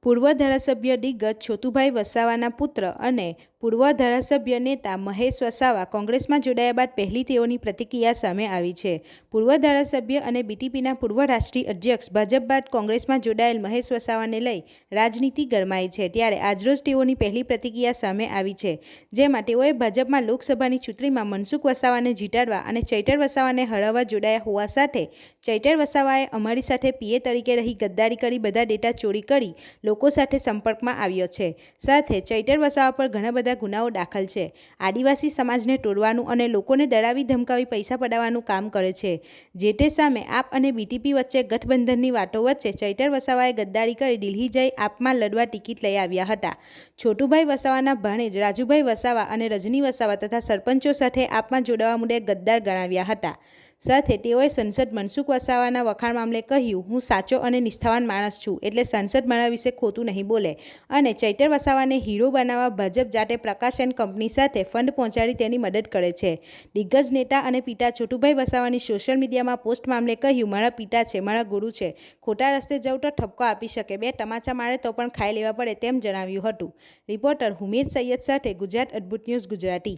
પૂર્વ ધારાસભ્ય દિગ્ગજ છોટુભાઈ વસાવાના પુત્ર અને પૂર્વ ધારાસભ્ય નેતા મહેશ વસાવા કોંગ્રેસમાં જોડાયા બાદ પહેલી તેઓની પ્રતિક્રિયા સામે આવી છે. પૂર્વ ધારાસભ્ય અને બીટીપીના પૂર્વ રાષ્ટ્રીય અધ્યક્ષ ભાજપ બાદ કોંગ્રેસમાં જોડાયેલ મહેશ વસાવાને લઈ રાજનીતિ ગરમાઈ છે. ત્યારે આજરોજ તેઓની પહેલી પ્રતિક્રિયા સામે આવી છે, જેમાં તેઓએ ભાજપમાં લોકસભાની ચૂંટણીમાં મનસુખ વસાવાને જીતાડવા અને ચૈતર વસાવાને હરાવવા જોડાયા હોવા સાથે ચૈતર વસાવાએ અમારી સાથે પીએ તરીકે રહી ગદ્દારી કરી બધા ડેટા ચોરી કરી લોકો સાથે સંપર્કમાં આવ્યો છે. સાથે ચૈતર વસાવા પર ઘણા બધા ગુનાઓ દાખલ છે. આદિવાસી સમાજને તોડવાનું અને લોકોને ડરાવી ધમકાવી પૈસા પડાવવાનું કામ કરે છે. જે તે સામે આપ અને બીટીપી વચ્ચે ગઠબંધનની વાતો વચ્ચે ચૈતર વસાવાએ ગદ્દારી કરી દિલ્હી જઈ આપમાં લડવા ટિકિટ લઈ આવ્યા હતા. છોટુભાઈ વસાવાના ભાણેજ રાજુભાઈ વસાવા અને રજની વસાવા તથા સરપંચો સાથે આપમાં જોડાવા મુદ્દે ગદ્દાર ગણાવ્યા હતા. સાથે તેઓએ સંસદ મનસુખ વસાવાના વખાણ મામલે કહ્યું, હું સાચો અને નિષ્ઠાવાન માણસ છું, એટલે સંસદ મારા વિશે ખોટું નહીં બોલે. અને ચૈતર વસાવાને હીરો બનાવવા ભાજપ જાતે પ્રકાશ એન્ડ કંપની સાથે ફંડ પહોંચાડી તેની મદદ કરે છે. દિગ્ગજ નેતા અને પિતા છોટુભાઈ વસાવાની સોશિયલ મીડિયામાં પોસ્ટ મામલે કહ્યું, મારા પિતા છે, મારા ગુરુ છે, ખોટા રસ્તે જાઉં તો ઠપકો આપી શકે, બે તમાચા મારે તો પણ ખાઈ લેવા પડે, તેમ જણાવ્યું હતું. રિપોર્ટર હુમેદ સૈયદ સાથે ગુજરાત અદ્ભુત ન્યૂઝ ગુજરાતી.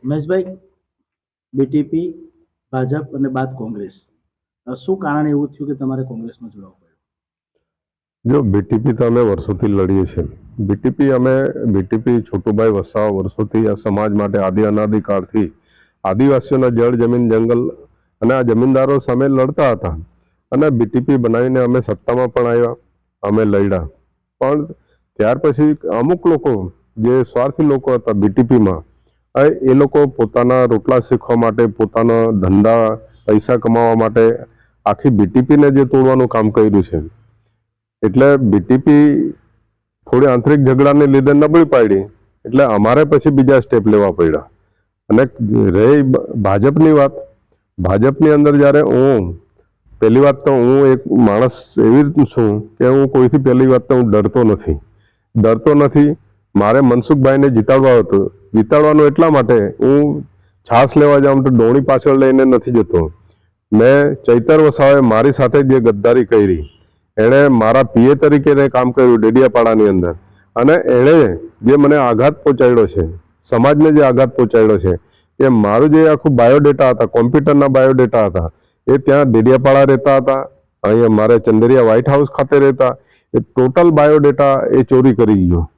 મહેશભાઈ, બીટીપી, ભાજપ અને બાદ કોંગ્રેસ, શું કારણ એવું થયું કે તમારે કોંગ્રેસમાં જોડાવું પડ્યું? જો બીટીપી તો અમે વર્ષોથી લડીએ છીએ. બીટીપી છોટુભાઈ વસાવા વર્ષોથી આ સમાજ માટે આદિ અનાદિકાળથી આદિવાસીઓના જળ જમીન જંગલ અને આ જમીનદારો સામે લડતા હતા અને બીટીપી બનાવીને અમે સત્તામાં પણ આવ્યા, અમે લડ્યા. પણ ત્યાર પછી અમુક લોકો જે સ્વાર્થી લોકો હતા બીટીપીમાં, એ લોકો પોતાના રોટલા શીખવા માટે, પોતાના ધંધા પૈસા કમાવા માટે આખી બીટીપીને જે તોડવાનું કામ કર્યું છે. એટલે બીટીપી થોડી આંતરિક ઝઘડાને લીધે નબળી પાડી, એટલે અમારે પછી બીજા સ્ટેપ લેવા પડ્યા. અને રહી ભાજપની વાત, ભાજપની અંદર જ્યારે પહેલી વાત તો હું એક માણસ એવી છું કે હું કોઈથી પહેલી વાત તો હું ડરતો નથી. મારે મનસુખભાઈને જીતાડવાનું એટલા માટે હું છાસ લેવા જાઉં તો ડોણી પાછળ લઈને નથી જતો. મેં ચૈતર વસાવાએ મારી સાથે જે ગદ્દારી કરી, એણે મારા પીએ તરીકે કામ કર્યું ડેડિયાપાડાની અંદર, અને એણે જે મને આઘાત પહોંચાડ્યો છે, સમાજને જે આઘાત પહોંચાડ્યો છે, એ મારું જે આખું બાયોડેટા હતા, કોમ્પ્યુટરના બાયોડેટા હતા, એ ત્યાં ડેડિયાપાડા રહેતા હતા, અહીંયા મારે ચંદરિયા વ્હાઇટ હાઉસ ખાતે રહેતા, એ ટોટલ બાયોડેટા એ ચોરી કરી ગયો.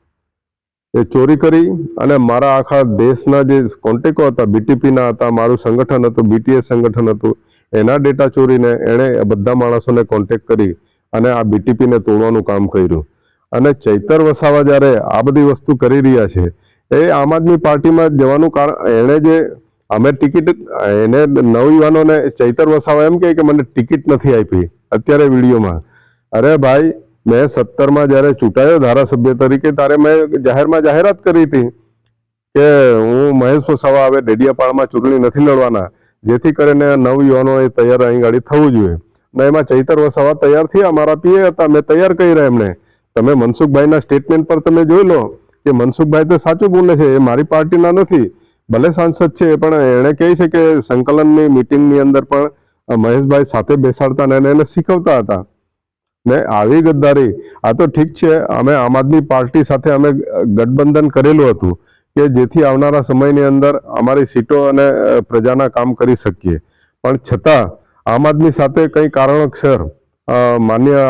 એ ચોરી કરી અને મારા આખા દેશના જે કોન્ટેક્ટો હતા, બીટીપીના હતા, મારું સંગઠન હતું, બીટીએસ સંગઠન હતું, એના ડેટા ચોરીને એણે બધા માણસોને કોન્ટેક્ટ કરી અને આ બીટીપીને તોડવાનું કામ કર્યું. અને ચૈતર વસાવા જ્યારે આ બધી વસ્તુ કરી રહ્યા છે, એ આમ આદમી પાર્ટીમાં જવાનું કારણ, એણે જે અમે ટિકિટ, એને નવયુવાનોને ચૈતર વસાવા એમ કહે કે મને ટિકિટ નથી આપી અત્યારે વિડીયોમાં. અરે ભાઈ, મેં 17માં જ્યારે ચૂંટાયો ધારાસભ્ય તરીકે, ત્યારે મેં જાહેરાત કરી હતી કે હું મહેશ વસાવા હવે ડેડિયાપાડામાં ચૂંટણી નથી લડવાના, જેથી કરીને નવયુવાનો એ તૈયાર અહીં ગાડી થવું જોઈએ. ને એમાં ચૈતર વસાવા તૈયાર થયા, મારા પીએ હતા, મેં તૈયાર કર્યા એમને. તમે મનસુખભાઈના સ્ટેટમેન્ટ પર તમે જોઈ લો કે મનસુખભાઈ તો સાચું બોલે છે, એ મારી પાર્ટીના નથી, ભલે સાંસદ છે, પણ એણે કહે છે કે સંકલનની મિટિંગની અંદર પણ મહેશભાઈ સાથે બેસાડતા અને એને શીખવતા હતા. ને આવી ગદ્દારી, આ તો ઠીક છે, અમે આમ આદમી પાર્ટી સાથે અમે ગઠબંધન કરેલું હતું કે જેથી આવનારા સમયની અંદર અમારી સીટો અને પ્રજાના કામ કરી શકીએ, પણ છતાં આમ આદમી સાથે કંઈ કારણોસર માન્ય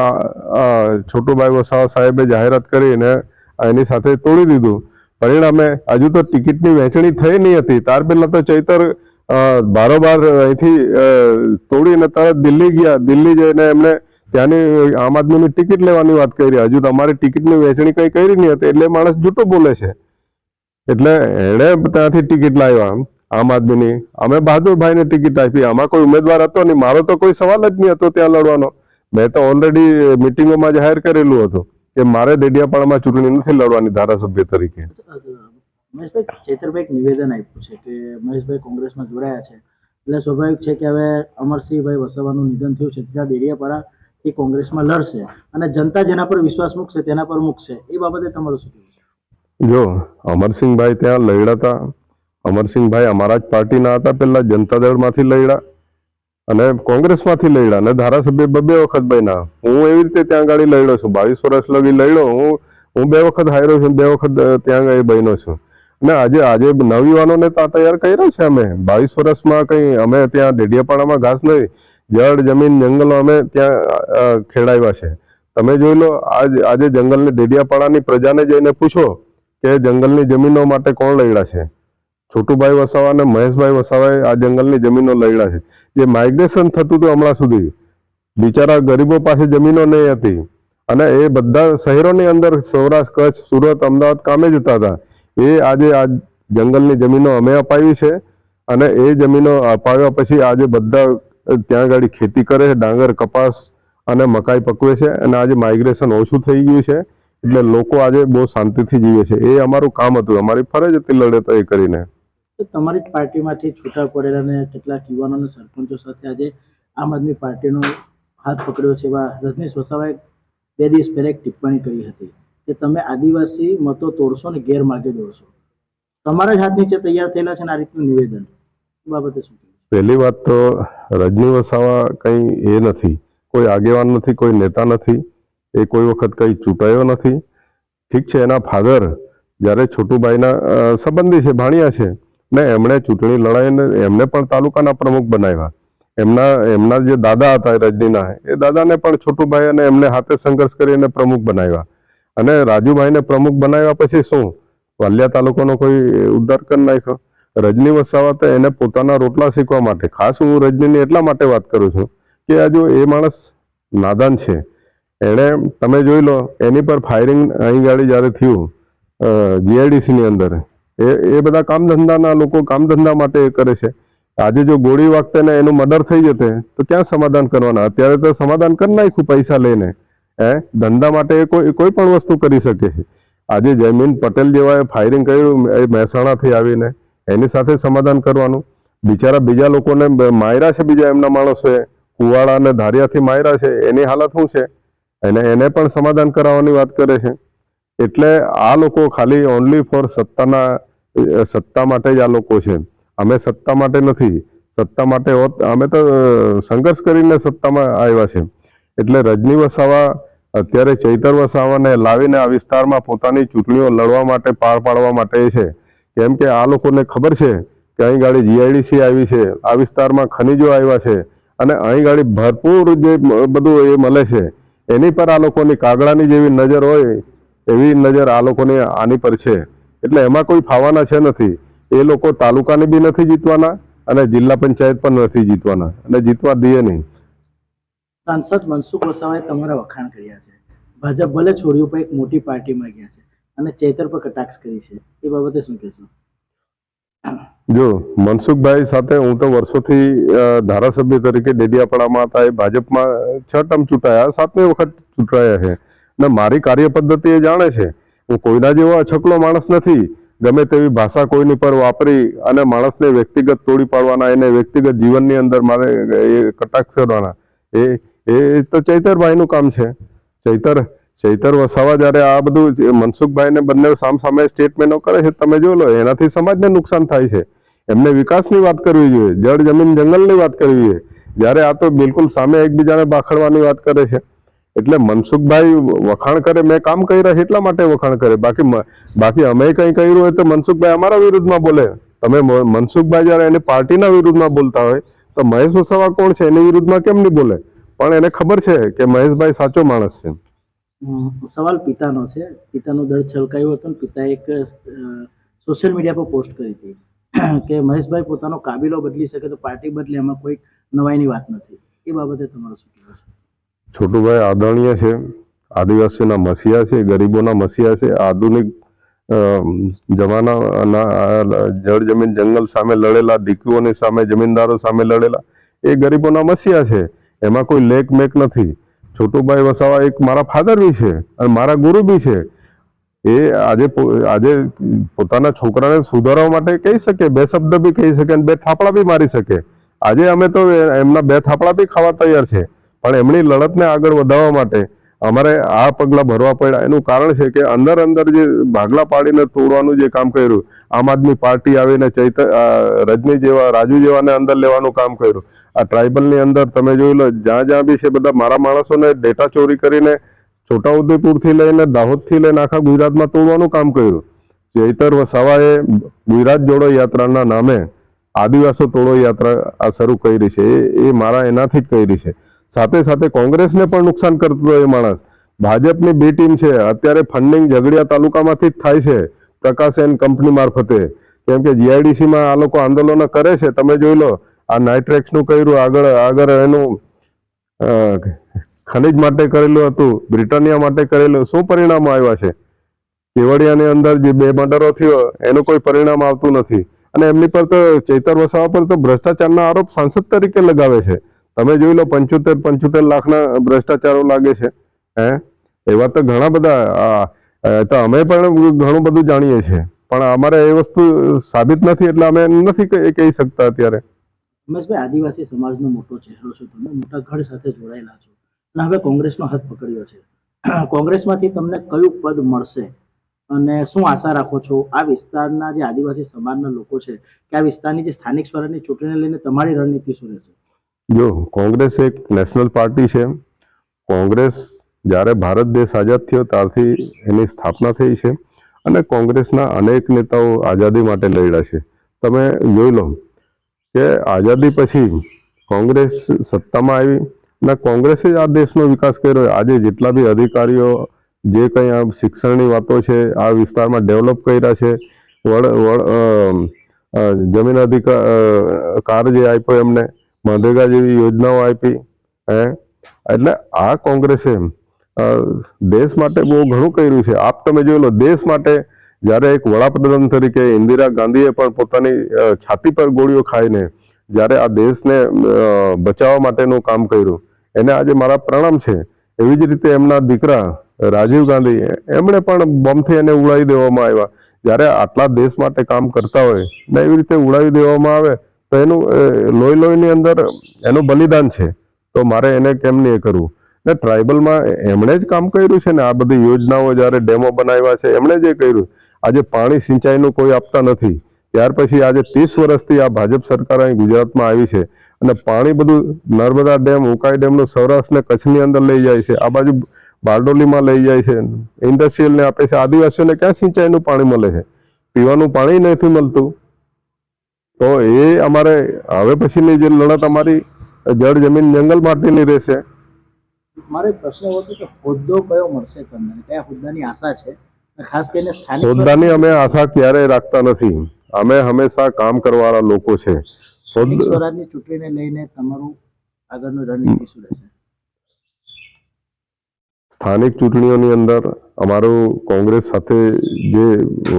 છોટુભાઈ વસાવા સાહેબે જાહેરાત કરીને એની સાથે તોડી દીધું. પરિણામે હજુ તો ટિકિટની વહેંચણી થઈ નહીં હતી, ત્યાર પહેલા તો ચૈતર બારોબાર અહીંથી તોડીને તરત દિલ્હી ગયા. દિલ્હી જઈને એમને ત્યાંની આમ આદમીની ટિકિટ લેવાની વાત કરી. હજુ તમારી ટિકિટની વહેંચણી કઈ કરી નહીં હતી, એટલે માણસ જૂઠું બોલે છે. એટલે એણે ત્યાંથી ટિકિટ લાવ્યા આમ આદમીની, અમે બહાદુરભાઈને ટિકિટ આપી. આમાં કોઈ ઉમેદવાર હતો નહીં, મારો તો કોઈ સવાલ જ નહીં હતો ત્યાં લડવાનો. મેં તો ઓલરેડી મિટિંગોમાં જાહેર કરેલું હતું કે મારે ડેડિયાપાડામાં ચૂંટણી નથી લડવાની ધારાસભ્ય તરીકે. મહેશભાઈ, ચૈતરભાઈ નિવેદન આપ્યું છે કે મહેશભાઈ કોંગ્રેસમાં જોડાયા છે, એટલે સ્વાભાવિક છે કે હવે અમરસિંહભાઈ વસાવાનું નિધન થયું છે, ત્યાં ડેડિયાપાડા એ કોંગ્રેસમાં લડશે અને જનતા જેના પર વિશ્વાસ મૂકશે તેના પર મૂકશે, એ બાબતે તમારું શું કહેવું છે? જો અમરસિંહભાઈ ત્યાં લડ્યા હતા, અમરસિંહભાઈ અમારા જ પાર્ટીના હતા, પહેલા જનતા દળમાંથી લડ્યા, અને કોંગ્રેસમાંથી લડ્યા અને ધારાસભ્ય બે વખત બન્યા. હું એવી રીતે ત્યાં ગાડી લડ્યો છું, 22 વર્ષ લગી લડ્યો હું 2 વખત હાર્યો છું, 2 વખત ત્યાં ગાડી બન્યો છું. અને આજે નવયુવાનોને તૈયાર કર્યા છે અમે. 22 વર્ષમાં કઈ અમે ત્યાં ડેડિયાપાડામાં ઘાસ નહીં, જળ જમીન જંગલો અમે ત્યાં ખેડાવ્યા છે. તમે જોઈ લો, આજે જંગલની ડેડિયાપાડાની પ્રજાને જઈને પૂછો કે જંગલની જમીનો માટે કોણ લડ્યા છે. છોટુભાઈ વસાવા અને મહેશભાઈ વસાવાએ આ જંગલની જમીનો લડ્યા છે. જે માઇગ્રેશન થતું હતું હમણાં સુધી, બિચારા ગરીબો પાસે જમીનો નહીં હતી અને એ બધા શહેરોની અંદર સૌરાષ્ટ્ર, કચ્છ, સુરત, અમદાવાદ કામે જતા હતા. એ આજે આ જંગલની જમીનો અમે અપાવી છે અને એ જમીનો અપાવ્યા પછી આજે બધા ત્યાં આગળ ખેતી કરે છે, ડાંગર, કપાસ અને મકાઈ પકવે છે અને આજે માઇગ્રેશન ઓછું થઈ ગયું છે. એટલે લોકો આજે બહુ શાંતિથી જીવે છે. એ અમારું કામ હતું, અમારી ફરજ હતી લડત એ કરીને. તમારી જ પાર્ટીમાંથી છૂટા પડેલા અને કેટલાક યુવાનો અને સરપંચો સાથે આજે આમ આદમી પાર્ટીનો હાથ પકડ્યો છે. એવા રજનીશ વસાવાએ 2 દિવસ પહેલા એક ટિપ્પણી કરી હતી કે તમે આદિવાસી મતો તોડશો ને ગેરમાર્ગે દોડશો. તમારા જ હાથ નીચે તૈયાર થયેલા છે ને આ રીતનું નિવેદન, એ બાબતે શું કહેવું? પહેલી વાત તો રજની વસાવા કંઈ એ નથી, કોઈ આગેવાન નથી, કોઈ નેતા નથી, એ કોઈ વખત કંઈ ચૂંટાયો નથી. ઠીક છે, એના ફાધર જ્યારે છોટુભાઈના સંબંધી છે, ભાણિયા છે ને એમણે ચૂંટણી લડાઈને એમને પણ તાલુકાના પ્રમુખ બનાવ્યા. એમના જે દાદા હતા રજનીના, એ દાદાને પણ છોટુભાઈ અને એમને હાથે સંઘર્ષ કરીને પ્રમુખ બનાવ્યા. અને રાજુભાઈને પ્રમુખ બનાવ્યા પછી શું વાલિયા તાલુકાનો કોઈ ઉદ્ધાર કરી નાખ્યો? રજની વસાવા તો એને પોતાના રોટલા શીખવા માટે, ખાસ હું રજનીની એટલા માટે વાત કરું છું કે આ જો એ માણસ નાદાન છે. એણે તમે જોઈ લો, એની પર ફાયરિંગ અહીં ગાડી જ્યારે થયું જીઆઈડીસીની અંદર, એ બધા કામ ધંધાના લોકો કામ ધંધા માટે કરે છે. આજે જો ગોળી વાગતે ને એનું મર્ડર થઈ જતે તો ક્યાં સમાધાન કરવાના? અત્યારે તો સમાધાન કરી નાખ્યું પૈસા લઈને. ધંધા માટે કોઈ પણ વસ્તુ કરી શકે છે. આજે જયમીન પટેલ જેવાએ ફાયરિંગ કર્યું એ મહેસાણાથી આવીને, એની સાથે સમાધાન કરવાનું. બિચારા બીજા લોકોને માર્યા છે, બીજા એમના માણસોએ કુવાડા અને ધારિયાથી માર્યા છે, એની હાલત શું છે? એને પણ સમાધાન કરાવવાની વાત કરે છે. એટલે આ લોકો ખાલી ઓનલી ફોર સત્તા માટે જ આ લોકો છે. અમે સત્તા માટે નથી, સત્તા માટે અમે તો સંઘર્ષ કરીને સત્તામાં આવ્યા છે. એટલે રજની વસાવા અત્યારે ચૈતર વસાવાને લાવીને આ વિસ્તારમાં પોતાની ચૂંટણીઓ લડવા માટે, પાર પાડવા માટે છે. કેમ કે આ લોકોને ખબર છે કે અહીં ગાડી જીઆઈડીસી આવી છે, આ વિસ્તારમાં ખનીજો આવ્યા છે અને અહીં ગાડી ભરપૂર જે બધું એ મળે છે, એની પર આ લોકોની કાગડાની જેવી નજર હોય એવી નજર આ લોકોની આની પર છે. એટલે એમાં કોઈ ફાવાના છે નથી. એ લોકો તાલુકાની બી નથી જીતવાના અને જિલ્લા પંચાયત પણ નથી જીતવાના અને જીતવા દઈએ નહીં. સાંસદ મનસુખ વસાવાએ તમારા વખાણ કર્યા છે. ભાજપ ભલે છોડ્યું પણ એક મોટી પાર્ટીમાં ગયા છે અને ચૈતર પર કટાક્ષ કરી છે, એ બાબતે શું કહેશો? જો મનસુખભાઈ સાથે હું તો વર્ષોથી ધારાસભ્ય તરીકે ડેડિયાપાડામાં હતા. એ ભાજપમાં 6 ટર્મ ચૂંટાયા, 7મી વખત ચૂંટાયા છે અને મારી કાર્યપદ્ધતિ એ જાણે છે. હું કોઈના જેવો અછકલો માણસ નથી. ગમે તેવી ભાષા કોઈની પર વાપરી અને માણસને વ્યક્તિગત તોડી પાડવાના, એને વ્યક્તિગત જીવનની અંદર મારે એ કટાક્ષ કરવાના, એ તો ચૈતરભાઈનું કામ છે. ચૈતર વસાવા જ્યારે આ બધું મનસુખભાઈને બંને સામે સ્ટેટમેન્ટો કરે છે, તમે જોઈ લો, એનાથી સમાજને નુકસાન થાય છે. એમને વિકાસની વાત કરવી જોઈએ, જળ જમીન જંગલની વાત કરવી જોઈએ, જ્યારે આ તો બિલકુલ સામે એકબીજાને બાખડવાની વાત કરે છે. એટલે મનસુખભાઈ વખાણ કરે, મેં કામ કર્યા એટલા માટે વખાણ કરે. બાકી અમે કંઈ કર્યું હોય તો મનસુખભાઈ અમારા વિરુદ્ધમાં બોલે. તમે મનસુખભાઈ જ્યારે એની પાર્ટીના વિરુદ્ધમાં બોલતા હોય તો મહેશ વસાવા કોણ છે એની વિરુદ્ધમાં કેમ નહીં બોલે? પણ એને ખબર છે કે મહેશભાઈ સાચો માણસ છે. સવાલ પિતાનો છે. પિતાનું દર્દ છલકાયું હતું. પિતાએ એક સોશિયલ મીડિયા પર પોસ્ટ કરી હતી કે મહેશભાઈ પોતાનો કાબિલો બદલી શકે તો પાર્ટી બદલે, એમાં કોઈ નવાઈની વાત નથી. એ બાબતે તમારું શું કહેવું છે? છોટુભાઈ આદરણીય છે, આદિવાસીઓના મસીહા છે, ગરીબોના મસીહા છે. આધુનિક જમાનાના જળ જમીન જંગલ સામે લડેલા, દીકરીઓની સામે, જમીનદારો સામે લડેલા એ ગરીબોના મસીહા છે. એમાં કોઈ લેક મેક નથી. છોટુભાઈ વસાવા એક મારા ફાધર બી છે અને મારા ગુરુ બી છે. એ આજે પોતાના છોકરાને સુધારવા માટે કહી શકે, 2 શબ્દ બી કહી શકે અને 2 થાપડા બી મારી શકે. આજે અમે તો એમના 2 થાપડા બી ખાવા તૈયાર છે. પણ એમની લડતને આગળ વધારવા માટે અમારે આ પગલાં ભરવા પડ્યા. એનું કારણ છે કે અંદર જે ભાગલા પાડીને તોડવાનું જે કામ કર્યું, આમ આદમી પાર્ટી આવીને રજની જેવા, રાજુ જેવાને અંદર લેવાનું કામ કર્યું. આ ટ્રાઇબલની અંદર તમે જોઈ લો, જ્યાં જ્યાં બી છે બધા મારા માણસોને ડેટા ચોરી કરીને છોટાઉદેપુરથી લઈને દાહોદથી લઈને આખા ગુજરાતમાં તોડવાનું કામ કર્યું. ચૈતર વસાવાએ ગુજરાત જોડો યાત્રાના નામે આદિવાસો તોડો યાત્રા આ શરૂ કરી છે. એ મારા એનાથી જ કરી છે. સાથે સાથે કોંગ્રેસને પણ નુકસાન કરતો હતો એ માણસ. ભાજપની બે ટીમ છે, અત્યારે ફંડિંગ ઝઘડિયા તાલુકામાંથી જ થાય છે પ્રકાશ એન્ડ કંપની મારફતે. કેમ કે જીઆઈડીસીમાં આ લોકો આંદોલનો કરે છે. તમે જોઈ લો, આ નાઇટ્રેક્સનું કર્યું, આગળ એનું ખનિજ માટે કરેલું હતું, બ્રિટાનિયા માટે કરેલું. શું પરિણામો આવ્યા છે? કેવડિયાની અંદર જે 2 મર્ડરો થયો એનું કોઈ પરિણામ આવતું નથી. અને એમની પર તો ચૈતર વસાવા પર તો ભ્રષ્ટાચારના આરોપ સાંસદ તરીકે લગાવે છે. તમે જોઈ લો, 75 લાખના ભ્રષ્ટાચારો લાગે છે. એવા તો ઘણા બધા, તો અમે પણ ઘણું બધું જાણીએ છીએ, પણ અમારે એ વસ્તુ સાબિત નથી એટલે અમે નથી કહી શકતા અત્યારે. ઉમેશભાઈ, આદિવાસી સમાજનો મોટો ચહેરો છો તમે, મોટા ગઢ સાથે જોડાયેલા છો અને હવે કોંગ્રેસનો હાથ પકડ્યો છે. કોંગ્રેસમાંથી તમને કયું પદ મળશે અને શું આશા રાખો છો? આ વિસ્તારના જે આદિવાસી સમાજના લોકો છે કે આ વિસ્તારની જે સ્થાનિક સ્વરાજની ચૂંટણીને લઈને તમારી રણનીતિ શું રહેશે? જો, કોંગ્રેસ એક નેશનલ પાર્ટી છે. કોંગ્રેસ જ્યારે ભારત દેશ આઝાદ થયો ત્યારથી એની સ્થાપના થઈ છે અને કોંગ્રેસના અનેક નેતાઓ આઝાદી માટે લડ્યા છે. તમે જોઈ લો કે આઝાદી પછી કોંગ્રેસ સત્તામાં આવી અને કોંગ્રેસે જ આ દેશનો વિકાસ કર્યો. આજે જેટલા બી અધિકારીઓ જે કંઈ આ શિક્ષણની વાતો છે આ વિસ્તારમાં ડેવલપ કર્યા છે, જમીન અધિકાર જે આપ્યો એમને, મનરેગા જેવી યોજનાઓ આપી. એટલે આ કોંગ્રેસે દેશ માટે બહુ ઘણું કર્યું છે. આપ તમે જોઈ લો, દેશ માટે જ્યારે એક વડાપ્રધાન તરીકે ઇન્દિરા ગાંધીએ પણ પોતાની છાતી પર ગોળીઓ ખાઈને જ્યારે આ દેશને બચાવવા માટેનું કામ કર્યું, એને આજે મારા પ્રણામ છે. એવી જ રીતે એમના દીકરા રાજીવ ગાંધી, એમણે પણ બોમ્બથી એને ઉડાવી દેવામાં આવ્યા. જ્યારે આટલા દેશ માટે કામ કરતા હોય ને એવી રીતે ઉડાવી દેવામાં આવે તો એનું લોહીની અંદર એનું બલિદાન છે. તો મારે એને કેમ નહીં કરવું? ને ટ્રાઇબલમાં એમણે જ કામ કર્યું છે ને, આ બધી યોજનાઓ જ્યારે ડેમો બનાવ્યા છે એમણે જે કર્યું. આજે પાણી સિંચાઈનું કોઈ આપતા નથી. ત્યાર પછી આજે 30 વર્ષથી આ ભાજપ સરકાર અહીં ગુજરાતમાં આવી છે અને પાણી બધું નર્મદા ડેમ, ઉકાઈ ડેમનું સૌરાષ્ટ્ર ને કચ્છની અંદર લઈ જાય છે, આ બાજુ બારડોલીમાં લઈ જાય છે, ઇન્ડસ્ટ્રીયલને આપે છે. આદિવાસીઓને ક્યાં સિંચાઈનું પાણી મળે છે? પીવાનું પાણી નથી મળતું. તો એ અમારે હવે પછીની જે લડત અમારી જળ જમીન જંગલ માટેની રહેશે. મારો એક પ્રશ્ન એવો હતો કે હોદ્દો કયો મળશે તમને, કયા હોદ્દાની આશા છે? ખાસ કરીને સ્થાનિક હોદ્દાની અમે આશા ક્યારેય રાખતા નથી. અમે હંમેશા કામ કરવાવાળા લોકો છે. સ્થાનિક સ્વરાજની ચૂંટણીને લઈને તમારું આગળનું રણનીતિ શું રહેશે? સ્થાનિક ચૂંટણીઓની અંદર અમારું કોંગ્રેસ સાથે જે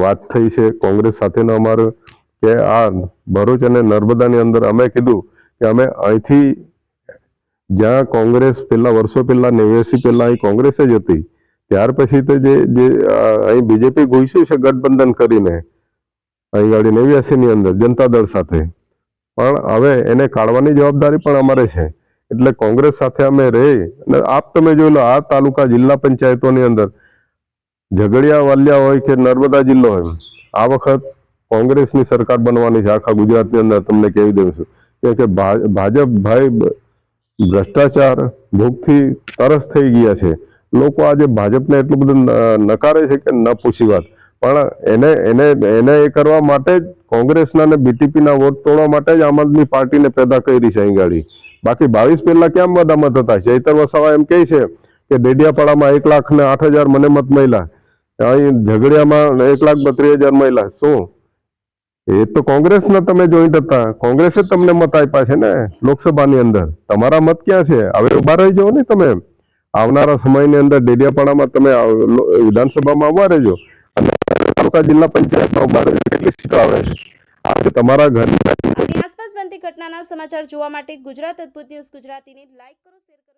વાત થઈ છે, કોંગ્રેસ સાથેનો અમારો કે આ ભરૂચ અને નર્મદાની અંદર અમે કીધું કે અમે અહીંથી, જ્યાં કોંગ્રેસ વર્ષો પહેલા 89 પહેલા અહીં કોંગ્રેસ જ હતી, ત્યાર પછી તો જે અહીં બીજેપી ઘૂસ્યું છે ગઠબંધન કરીને અહીં ગાડી 89ની અંદર જનતા દળ સાથે, પણ હવે એને કાઢવાની જવાબદારી પણ અમારે છે. એટલે કોંગ્રેસ સાથે અમે રહી. અને આપ તમે જોઈ લો, આ તાલુકા જિલ્લા પંચાયતોની અંદર ઝઘડિયા વાલિયા હોય કે નર્મદા જિલ્લો હોય, આ વખત કોંગ્રેસની સરકાર બનવાની છે આખા ગુજરાતની અંદર. તમને કહી દઉં છું કે ભાજપ ભાઈ ભ્રષ્ટાચાર ભૂખથી તરસ થઈ ગયા છે. લોકો આજે ભાજપને એટલું બધું નકારે છે કે ન પૂછી વાત. પણ એને એ કરવા માટે જ કોંગ્રેસના ને બીટીપીના વોટ તોડવા માટે જ આમ આદમી પાર્ટીને પેદા કરી છે અહીં ગાડી. બાકી 22 પહેલા ક્યાં મત હતા? ચૈતર વસાવા એમ કહે છે કે ડેડિયાપાડામાં 1,08,000 મને મત મળ્યા, અહીં ઝઘડિયામાં 1,32,000 મળ્યા. શું એ તો કોંગ્રેસના તમે જોઈન્ટ હતા, કોંગ્રેસે તમને મત આપ્યા છે ને લોકસભાની અંદર. તમારા મત ક્યાં છે? હવે ઉભા રહી જાઓ ને તમે. આવનારા સમયની અંદર ડેડિયાપાડામાં તમે વિધાનસભામાં ઉભા રહેજો અને તાલુકા જિલ્લા પંચાયતમાં ઉભા રહેજો. કેટલી સીટો આવે છે? આ તમારા ઘરની આસપાસ બનતી ઘટનાના સમાચાર જોવા માટે ગુજરાત અદ્ભુત ન્યૂઝ ગુજરાતીને લાઈક કરો, શેર કરો.